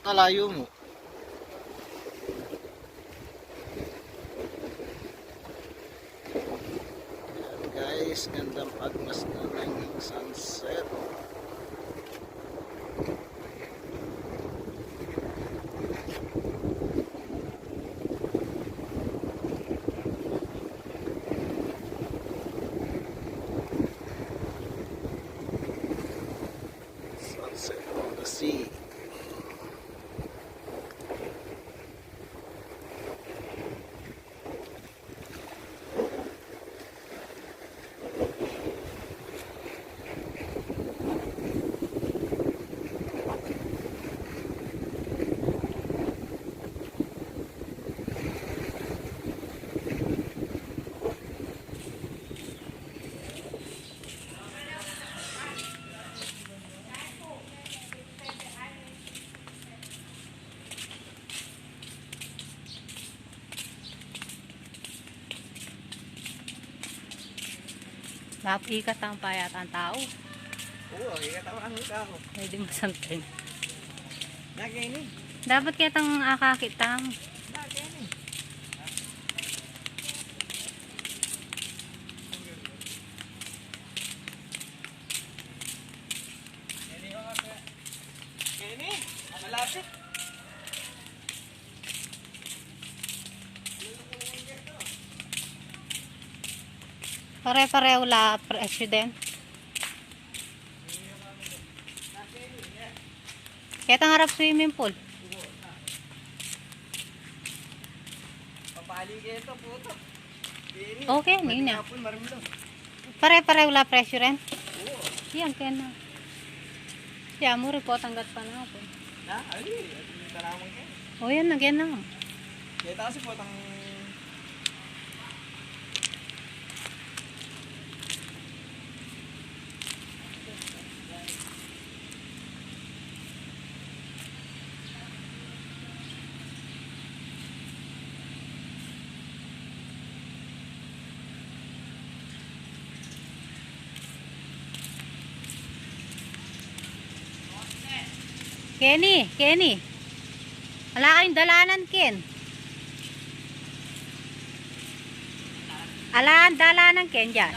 Napakalayo mo. Guys, gandang pagmasdan ng sunset. Sunset on the sea. Ikat ang payat ang tao. Oo, ikat ang tao. Pwede mo santin. Nagini. Dapat kitang akakitang. Nagini. Kini, malapit. Pare-pareho la president. Kitang harap swimming pool. Papaligid ito, puto. Okay, yun na. Pare-pareho la president. Oo. Yan, kaya na. Siya mo, report hanggat pa na ako. Na, ay, ito taramang kayo. O yan, nagyan na. Kaya kasi po, Kenny. Wala kayong dalanan, Ken. Alaan dalanan, Ken, dyan.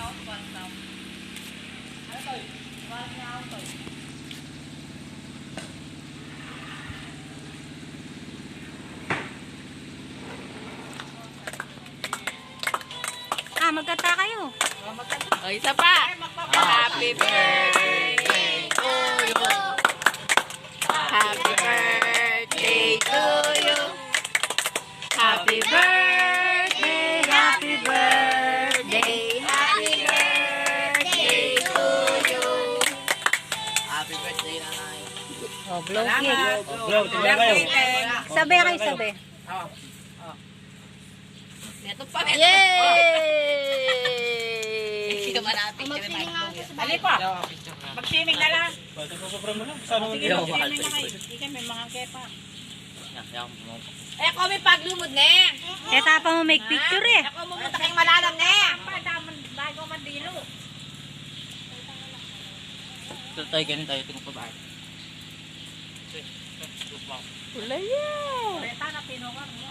Magkata kayo. O, isa pa. Happy birthday to you. Happy birthday to you. Happy birthday, happy birthday, happy birthday to you. Happy birthday, nanay. Oh, blow cake. blow, tingnan kayo. Sabi kayo, sabi. Ito pa. Yay! Hindi naman natin. Ali po, mag-swimming na lang. Sobra mo lang. Sana Sige, mag-swimming na kayo. Hindi kami mga kepa. Eh, ako may paglumod na eh. Kaya pa mo make picture eh. Ako mumunta kayong malalam na eh. Bago mandilo. Ito tayo, ganun tayo. Tingnan pa ba? Wala yan. Reta na pinukan mo.